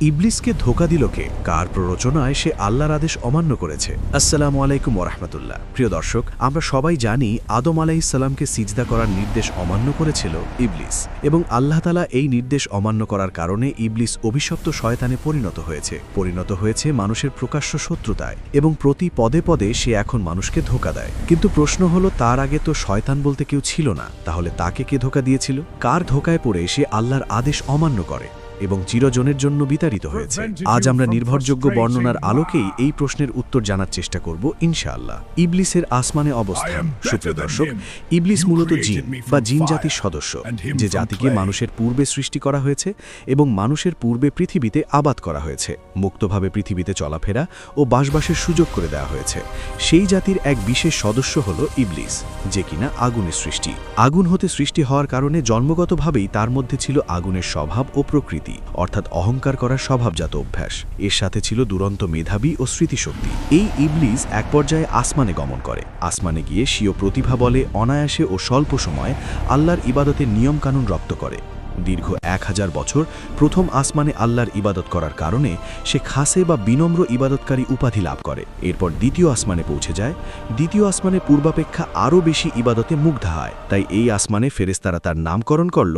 ইবলিসকে ধোঁকা দিল কে? কার প্ররোচনায় সে আল্লাহর আদেশ অমান্য করেছে? আসসালামু আলাইকুম ওয়া রাহমাতুল্লাহ। প্রিয় দর্শক, আমরা সবাই জানি আদম আলাইহিস সালামকে সিজদা করার নির্দেশ অমান্য করেছিল ইবলিস, এবং আল্লাহ তাআলা এই নির্দেশ অমান্য করার কারণে ইবলিস অভিশপ্ত শয়তানে পরিণত হয়েছে মানুষের প্রকাশ্য শত্রুতায়, এবং প্রতি পদে পদে সে এখন মানুষকে ধোঁকা দেয়। কিন্তু প্রশ্ন হলো, তার আগে তো শয়তান বলতে কেউ ছিল না, তাহলে তাকে কে ধোঁকা দিয়েছিল? কার ধোঁকায় পড়ে সে আল্লাহর আদেশ অমান্য করে এবং চিরজনের জন্য বিতাড়িত হয়েছে? আজ আমরা নির্ভরযোগ্য বর্ণনার আলোকেই এই প্রশ্নের উত্তর জানার চেষ্টা করব ইনশাআল্লাহ। ইবলিসের আসমানে অবস্থান। সুপ্রিয় দর্শক, ইবলিস মূলত জিন বা জিন জাতির সদস্য, যে জাতিকে মানুষের পূর্বে সৃষ্টি করা হয়েছে এবং মানুষের পূর্বে পৃথিবীতে আবাদ করা হয়েছে, মুক্তভাবে পৃথিবীতে চলাফেরা ও বাসবাসের সুযোগ করে দেওয়া হয়েছে। সেই জাতির এক বিশেষ সদস্য হল ইবলিস, যে কিনা আগুনের সৃষ্টি। আগুন হতে সৃষ্টি হওয়ার কারণে জন্মগতভাবেই তার মধ্যে ছিল আগুনের স্বভাব ও প্রকৃতি, অর্থাৎ অহংকার করার স্বভাবজাত অভ্যাস। এর সাথে ছিল দুরন্ত মেধাবী ও স্মৃতিশক্তি। এই ইবলিস এক পর্যায়ে আসমানে গমন করে। আসমানে গিয়ে স্বীয় প্রতিভা বলে অনায়াসে ও স্বল্প সময়ে আল্লাহর ইবাদতের নিয়মকানুন রপ্ত করে। দীর্ঘ 1000 বছর প্রথম আসমানে আল্লাহর ইবাদত করার কারণে সে খাসে বা বিনম্র ইবাদতকারী উপাধি লাভ করে। এরপর দ্বিতীয় আসমানে পৌঁছে যায়। দ্বিতীয় আসমানে পূর্বাপেক্ষা আরও বেশি ইবাদতে মুগ্ধ হয়, তাই এই আসমানে ফেরেশতারা তার নামকরণ করল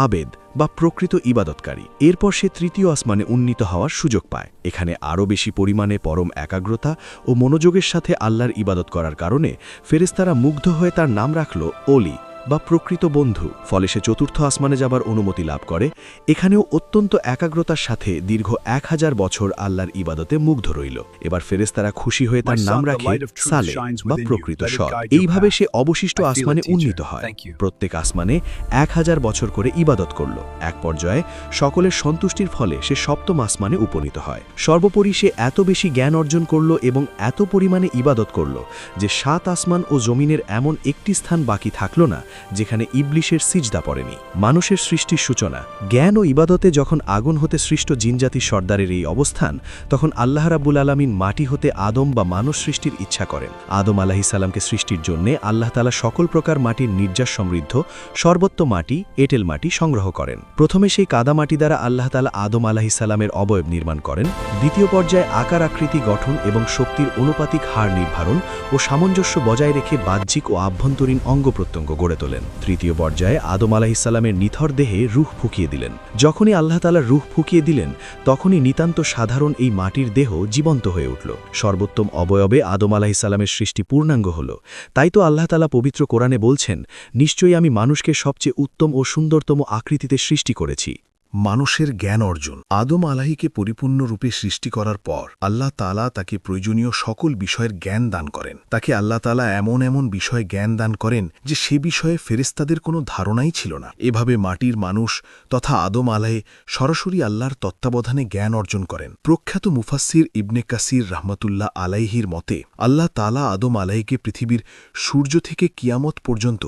আবেদ বা প্রকৃত ইবাদতকারী। এরপর সে তৃতীয় আসমানে উন্নীত হওয়ার সুযোগ পায়। এখানে আরও বেশি পরিমাণে পরম একাগ্রতা ও মনোযোগের সাথে আল্লাহর ইবাদত করার কারণে ফেরেশতারা মুগ্ধ হয়ে তার নাম রাখল ওলি বা প্রকৃত বন্ধু। ফলে সে চতুর্থ আসমানে যাবার অনুমতি লাভ করে। এখানেও অত্যন্ত একাগ্রতার সাথে দীর্ঘ 1000 বছর আল্লাহর ইবাদতে মুগ্ধ রইল। এবার ফেরেশতারা খুশি হয়ে তার নাম রাখে সালে বা প্রকৃত সৎ। এইভাবে সে অবশিষ্ট আসমানে উন্নীত হয়। প্রত্যেক আসমানে 1000 বছর করে ইবাদত করল। এক পর্যায়ে সকলের সন্তুষ্টির ফলে সে সপ্তম আসমানে উপনীত হয়। সর্বোপরি সে এত বেশি জ্ঞান অর্জন করল এবং এত পরিমাণে ইবাদত করল যে 7 আসমান ও জমিনের এমন একটি স্থান বাকি থাকল না যেখানে ইবলিসের সিজদা পড়েনি। মানুষের সৃষ্টির সূচনা। জ্ঞান ও ইবাদতে যখন আগুন হতে সৃষ্ট জিনজাতির সর্দারের এই অবস্থান, তখন আল্লাহ রাব্বুল আলামিন মাটি হতে আদম বা মানুষ সৃষ্টির ইচ্ছা করেন। আদম আলাইহিস সালামকে সৃষ্টির জন্যে আল্লাহ তাআলা সকল প্রকার মাটির নির্যাস সমৃদ্ধ সর্বোত্তম মাটি, এঁটেল মাটি সংগ্রহ করেন। প্রথমে সেই কাদা মাটি দ্বারা আল্লাহ তাআলা আদম আলাইহিস সালামের অবয়ব নির্মাণ করেন। দ্বিতীয় পর্যায়ে আকার আকৃতি গঠন এবং শক্তির অনুপাতিক হার নির্ধারণ ও সামঞ্জস্য বজায় রেখে বাহ্যিক ও আভ্যন্তরীণ অঙ্গ প্রত্যঙ্গ গড়ে তোলেন। তৃতীয় পর্যায়ে আদম আলাইহিস সালামের নিথর দেহে রূহ ফুঁকিয়ে দিলেন। যখনই আল্লাহ তাআলা রূহ ফুঁকিয়ে দিলেন, তখনই নিতান্ত সাধারণ এই মাটির দেহ জীবন্ত হয়ে উঠল। সর্বোত্তম অবয়বে আদম আলাইহিস সালামের সৃষ্টি পূর্ণাঙ্গ হল। তাই তো আল্লাহ তাআলা পবিত্র কোরআনে বলছেন, নিশ্চয়ই আমি মানুষকে সবচেয়ে উত্তম ও সুন্দরতম আকৃতিতে সৃষ্টি করেছি। মানুষের জ্ঞান অর্জন। আদম আলাহিকে পরিপূর্ণরূপে সৃষ্টি করার পর আল্লাহ তাআলা তাকে প্রয়োজনীয় সকল বিষয়ের জ্ঞান দান করেন। তাকে আল্লাহ তাআলা এমন এমন বিষয়ে জ্ঞান দান করেন যে সে বিষয়ে ফেরেশতাদের কোনো ধারণাই ছিল না। এভাবে মাটির মানুষ তথা আদম আলাইহ সরাসরি আল্লাহর তত্ত্বাবধানে জ্ঞান অর্জন করেন। প্রখ্যাত মুফাসসির ইবনে কাসির রাহমাতুল্লাহ আলাইহির মতে, আল্লাহ তাআলা আদম আলাইহকে পৃথিবীর সূর্য থেকে কিয়ামত পর্যন্ত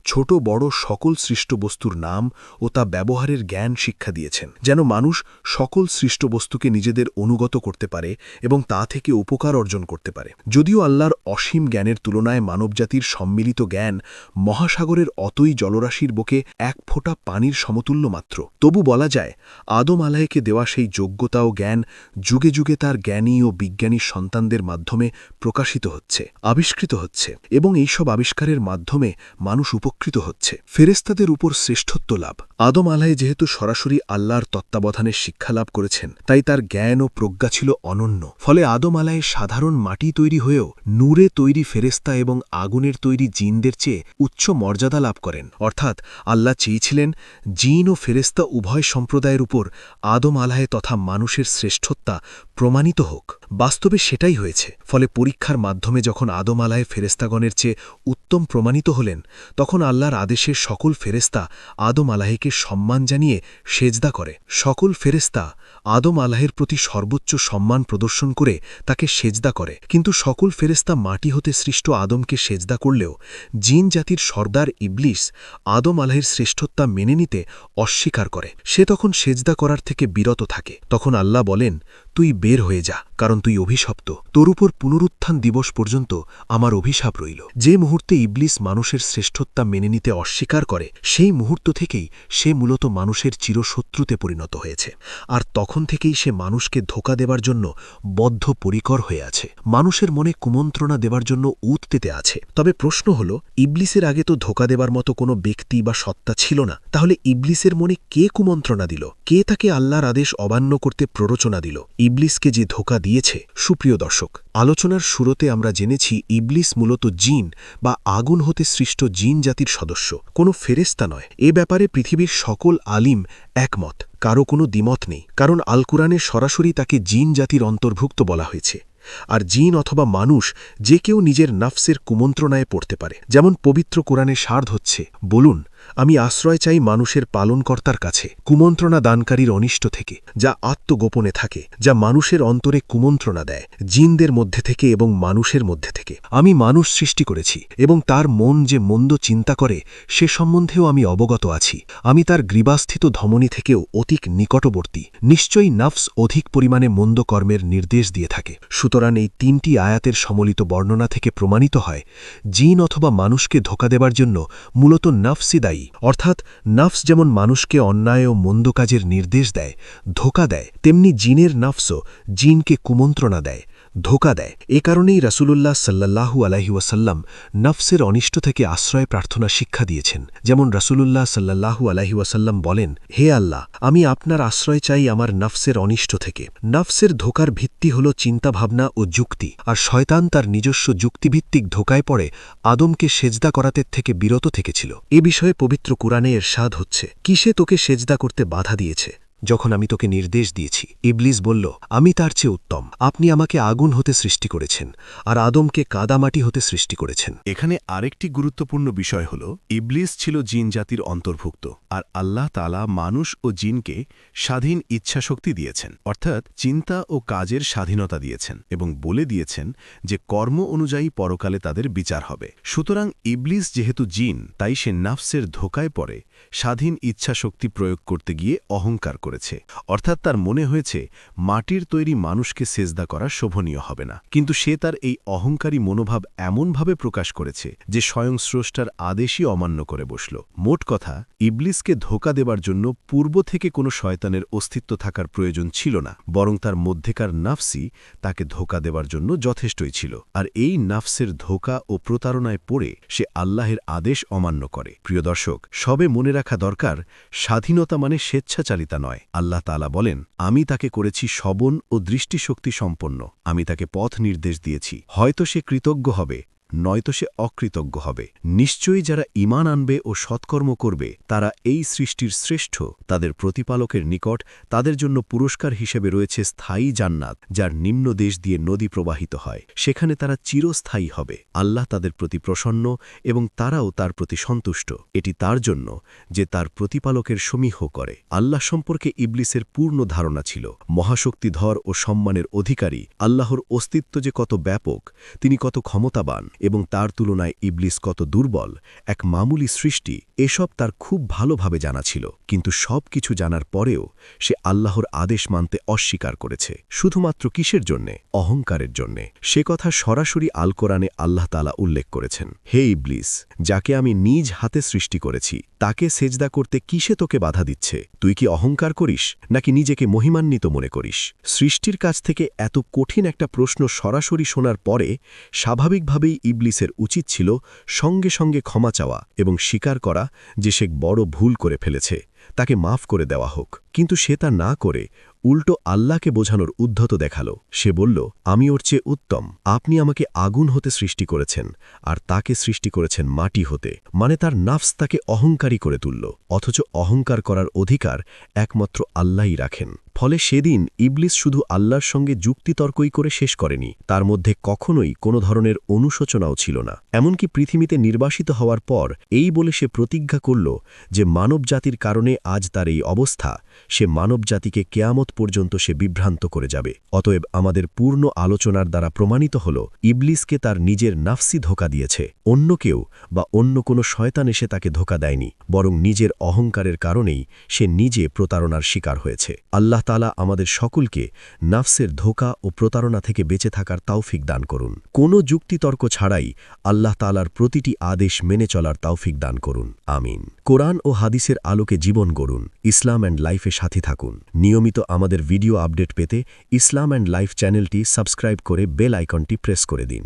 ছোট বড় সকল সৃষ্ট বস্তুর নাম ও তা ব্যবহারের জ্ঞান শিক্ষা দিয়েছেন, যেন মানুষ সকল সৃষ্ট বস্তুকে নিজেদের অনুগত করতে পারে এবং তা থেকে উপকার অর্জন করতে পারে। যদিও আল্লাহর অসীম জ্ঞানের তুলনায় মানবজাতির সম্মিলিত জ্ঞান মহাসাগরের অতই জলরাশির বুকে এক ফোঁটা পানির সমতুল্য মাত্র, তবু বলা যায় আদম আলাইহকে দেওয়া সেই যোগ্যতা ও জ্ঞান যুগে যুগে তার জ্ঞানী ও বিজ্ঞানী সন্তানদের মাধ্যমে প্রকাশিত হচ্ছে, আবিষ্কৃত হচ্ছে, এবং এইসব আবিষ্কারের মাধ্যমে মানুষ উপকৃত হচ্ছে। ফেরেশতাদের উপর শ্রেষ্ঠত্ব লাভ। আদম আলাইহ যেহেতু সরাসরি আল্লাহর তত্ত্বাবধানের শিক্ষা লাভ করেছেন, তাই তার জ্ঞান ও প্রজ্ঞা ছিল অনন্য। ফলে আদম আলাইহ সাধারণ মাটি তৈরি হয়েও নূরে তৈরি ফেরেশতা এবং আগুনের তৈরি জিনদের চেয়ে উচ্চ মর্যাদা লাভ করেন। অর্থাৎ আল্লাহ চেয়েছিলেন জিন ও ফেরেশতা উভয় সম্প্রদায়ের উপর আদম আলাইহ তথা মানুষের শ্রেষ্ঠত্বা প্রমাণিত হোক। বাস্তবে সেটাই হয়েছে। ফলে পরীক্ষার মাধ্যমে যখন আদম আলাইহ ফেরেশতাগণের চেয়ে উত্তম প্রমাণিত হলেন, তখন আল্লাহর আদেশের সকল ফেরেশতা আদম আলাইহকে সম্মান জানিয়ে সেজদা করে। সকল ফেরেশতা আদম আলাইহের প্রতি সর্বোচ্চ সম্মান প্রদর্শন করে তাকে সেজদা করে। কিন্তু সকল ফেরেশতা মাটি হতে সৃষ্ট আদমকে সেজদা করলেও জিন জাতির সর্দার ইবলিস আদম আলাইহের শ্রেষ্ঠত্বা মেনে নিতে অস্বীকার করে। সে তখন সেজদা করার থেকে বিরত থাকে। তখন আল্লাহ বলেন, তুই বের হয়ে যা, কারণ তুই অভিশপ্ত। তোর উপর পুনরুত্থান দিবস পর্যন্ত আমার অভিশাপ রইল। যে মুহূর্তে ইবলিস মানুষের শ্রেষ্ঠত্ব মেনে নিতে অস্বীকার করে, সেই মুহূর্ত থেকেই সে মূলত মানুষের চিরশত্রুতে পরিণত হয়েছে। আর তখন থেকেই সে মানুষকে ধোঁকা দেবার জন্য বদ্ধপরিকর হয়ে আছে, মানুষের মনে কুমন্ত্রণা দেবার জন্য উৎতেতে আছে। তবে প্রশ্ন হল, ইবলিসের আগে তো ধোঁকা দেবার মতো কোনো ব্যক্তি বা সত্তা ছিল না, তাহলে ইবলিসের মনে কে কুমন্ত্রণা দিল? কে তাকে আল্লাহর আদেশ অমান্য করতে প্ররোচনা দিল? ইবলিসকে যে ধোঁকা দিয়েছে। সুপ্রিয় দর্শক, আলোচনার শুরুতে আমরা জেনেছি ইবলিস মূলত জিন বা আগুন হতে সৃষ্ট জিন জাতির সদস্য, কোনো ফেরেশতা নয়। এ ব্যাপারে পৃথিবীর সকল আলিম একমত, কারো কোনো দ্বিমত নেই। কারণ আল কুরআনে সরাসরি তাকে জিন জাতির অন্তর্ভুক্ত বলা হয়েছে। আর জিন অথবা মানুষ যে কেউ নিজের নফসের কুমন্ত্রণায় পড়তে পারে। যেমন পবিত্র কোরআনে সার্ধ হচ্ছে, বলুন, আমি আশ্রয় চাই মানুষের পালনকর্তার কাছে কুমন্ত্রণা দানকারীর অনিষ্ট থেকে, যা আত্মগোপনে থাকে, যা মানুষের অন্তরে কুমন্ত্রণা দেয়, জিনদের মধ্যে থেকে এবং মানুষের মধ্যে থেকে। আমি মানুষ সৃষ্টি করেছি এবং তার মন যে মন্দ চিন্তা করে সে সম্বন্ধেও আমি অবগত আছি। আমি তার গ্রীবাস্থিত ধমনী থেকেও অধিক নিকটবর্তী। নিশ্চয়ই নফস অধিক পরিমাণে মন্দ কর্মের নির্দেশ দিয়ে থাকে। সুতরাং এই তিনটি আয়াতের সমলিত বর্ণনা থেকে প্রমাণিত হয়, জিন অথবা মানুষকে ধোঁকা দেবার জন্য মূলত নফসই দায়ী। অর্থাৎ নফস যেমন মানুষকে অন্যায় ও মন্দ কাজের নির্দেশ দেয়, ধোঁকা দেয়, তেমনি জিনের নফসও জিনকে কুমন্ত্রণা দেয়, ধোঁকা দেয়। এ কারণেই রাসূলুল্লাহ সাল্লাল্লাহু আলাইহি ওয়াসাল্লাম নফসের অনিষ্ট থেকে আশ্রয় প্রার্থনা শিক্ষা দিয়েছেন। যেমন রাসূলুল্লাহ সাল্লাল্লাহু আলাইহি ওয়াসাল্লাম বলেন, হে আল্লাহ, আমি আপনার আশ্রয় চাই আমার নফসের অনিষ্ট থেকে। নফসের ধোঁকার ভিত্তি হল চিন্তাভাবনা ও যুক্তি, আর শয়তান তার নিজস্ব যুক্তিভিত্তিক ধোঁকায় পড়ে আদমকে সেজদা করাতে থেকে বিরত থেকেছিল। এ বিষয়ে পবিত্র কুরআনে এরশাদ হচ্ছে, কিসে তোকে সেজদা করতে বাধা দিয়েছে যখন আমি তোকে নির্দেশ দিয়েছি? ইবলিস বলল, আমি তার চেয়ে উত্তম। আপনি আমাকে আগুন হতে সৃষ্টি করেছেন আর আদমকে কাদামাটি হতে সৃষ্টি করেছেন। এখানে আরেকটি গুরুত্বপূর্ণ বিষয় হল, ইবলিস ছিল জিন জাতির অন্তর্ভুক্ত, আর আল্লাহ তাআলা মানুষ ও জিনকে স্বাধীন ইচ্ছাশক্তি দিয়েছেন, অর্থাৎ চিন্তা ও কাজের স্বাধীনতা দিয়েছেন, এবং বলে দিয়েছেন যে কর্ম অনুযায়ী পরকালে তাদের বিচার হবে। সুতরাং ইবলিস যেহেতু জিন, তাই সে নফসের ধোঁকায় পড়ে স্বাধীন ইচ্ছাশক্তি প্রয়োগ করতে গিয়ে অহংকার করেছে। অর্থাৎ তার মনে হয়েছে মাটির তৈরি মানুষকে সেজদা করা শোভনীয় হবে না। কিন্তু সে তার এই অহংকারী মনোভাব এমনভাবে প্রকাশ করেছে যে স্বয়ং স্রষ্টার আদেশই অমান্য করে বসল। মোট কথা, ইবলিসকে ধোঁকা দেবার জন্য পূর্ব থেকে কোনো শয়তানের অস্তিত্ব থাকার প্রয়োজন ছিল না, বরং তার মধ্যেকার নফসই তাকে ধোঁকা দেবার জন্য যথেষ্টই ছিল। আর এই নফসের ধোঁকা ও প্রতারণায় পড়ে সে আল্লাহের আদেশ অমান্য করে। প্রিয় দর্শক, সবে মনে রাখা দরকার, স্বাধীনতা মানে স্বেচ্ছাচারিতা নয়। আল্লাহ তাআলা বলেন, আমি তাকে করেছি শ্রবণ ও দৃষ্টিশক্তি সম্পন্ন। আমি তাকে পথ নির্দেশ দিয়েছি। হয়তো সে কৃতজ্ঞ হবে, নয়তো সে অকৃতজ্ঞ হবে। নিশ্চয়ই যারা ঈমান আনবে ও সৎকর্ম করবে তারা এই সৃষ্টির শ্রেষ্ঠ। তাদের প্রতিপালকের নিকট তাদের জন্য পুরস্কার হিসেবে রয়েছে স্থায়ী জান্নাত, যার নিম্ন দেশ দিয়ে নদী প্রবাহিত হয়। সেখানে তারা চিরস্থায়ী হবে। আল্লাহ তাদের প্রতি প্রসন্ন এবং তারাও তার প্রতি সন্তুষ্ট। এটি তার জন্য যে তার প্রতিপালকের সমীহ করে। আল্লাহ সম্পর্কে ইবলিসের পূর্ণ ধারণা ছিল। মহাশক্তিধর ও সম্মানের অধিকারী আল্লাহর অস্তিত্ব যে কত ব্যাপক, তিনি কত ক্ষমতাবান এবং তার তুলনায় ইবলিস কত দুর্বল, এক মামুলি সৃষ্টি, এসব তার খুব ভালোভাবে জানা ছিল। কিন্তু সব কিছু জানার পরেও সে আল্লাহর আদেশ মানতে অস্বীকার করেছে। শুধুমাত্র কিসের জন্যে? অহংকারের জন্যে। সে কথা সরাসরি আল কোরআনে আল্লাহ তাআলা উল্লেখ করেছেন, হে ইবলিস, যাকে আমি নিজ হাতে সৃষ্টি করেছি, তাকে সেজদা করতে কিসে তোকে বাধা দিচ্ছে? তুই কি অহংকার করিস নাকি নিজেকে মহিমান্বিত মনে করিস? সৃষ্টির কাছ থেকে এত কঠিন একটা প্রশ্ন সরাসরি শোনার পরে স্বাভাবিকভাবেই ইবলিসের উচিত ছিল সঙ্গে সঙ্গে ক্ষমা চাওয়া এবং স্বীকার করা যে সে বড় ভুল করে ফেলেছে, তাকে মাফ করে দেওয়া হোক। কিন্তু সে তা না করে উল্টো আল্লাহকে বোঝানোর উদ্ধত দেখাল। সে বলল, আমি ওর চেয়ে উত্তম। আপনি আমাকে আগুন হতে সৃষ্টি করেছেন আর তাকে সৃষ্টি করেছেন মাটি হতে। মানে তার নফস তাকে অহংকারী করে তুলল। অথচ অহংকার করার অধিকার একমাত্র আল্লাহই রাখেন। ফলে সেদিন ইবলিস শুধু আল্লাহর সঙ্গে যুক্তিতর্কই করে শেষ করেনি, তার মধ্যে কখনোই কোনো ধরনের অনুশোচনাও ছিল না। এমনকি পৃথিবীতে নির্বাসিত হওয়ার পর এই বলে সে প্রতিজ্ঞা করল যে মানব জাতির কারণে আজ তার এই অবস্থা, সে মানবজাতিকে কেয়ামত পর্যন্ত সে বিভ্রান্ত করে যাবে। অতএব আমাদের পূর্ণ আলোচনার দ্বারা প্রমাণিত হল ইবলিসকে তার নিজের নাফসি ধোঁকা দিয়েছে, অন্য কেউ বা অন্য কোনো শয়তান এসে তাকে ধোঁকা দেয়নি, বরং নিজের অহংকারের কারণেই সে নিজে প্রতারণার শিকার হয়েছে। আল্লাহ তাআলা আমাদের সকলকে নাফসের ধোঁকা ও প্রতারণা থেকে বেঁচে থাকার তৌফিক দান করুন। কোনো যুক্তিতর্ক ছাড়াই আল্লাহ তাআলার প্রতিটি আদেশ মেনে চলার তৌফিক দান করুন। আমিন। কোরআন ও হাদিসের আলোকে জীবন গড়ুন। ইসলাম অ্যান্ড লাইফে সাথী থাকুন। নিয়মিত আমাদের ভিডিও আপডেট পেতে ইসলাম অ্যান্ড লাইফ চ্যানেলটি সাবস্ক্রাইব করে বেল আইকনটি প্রেস করে দিন।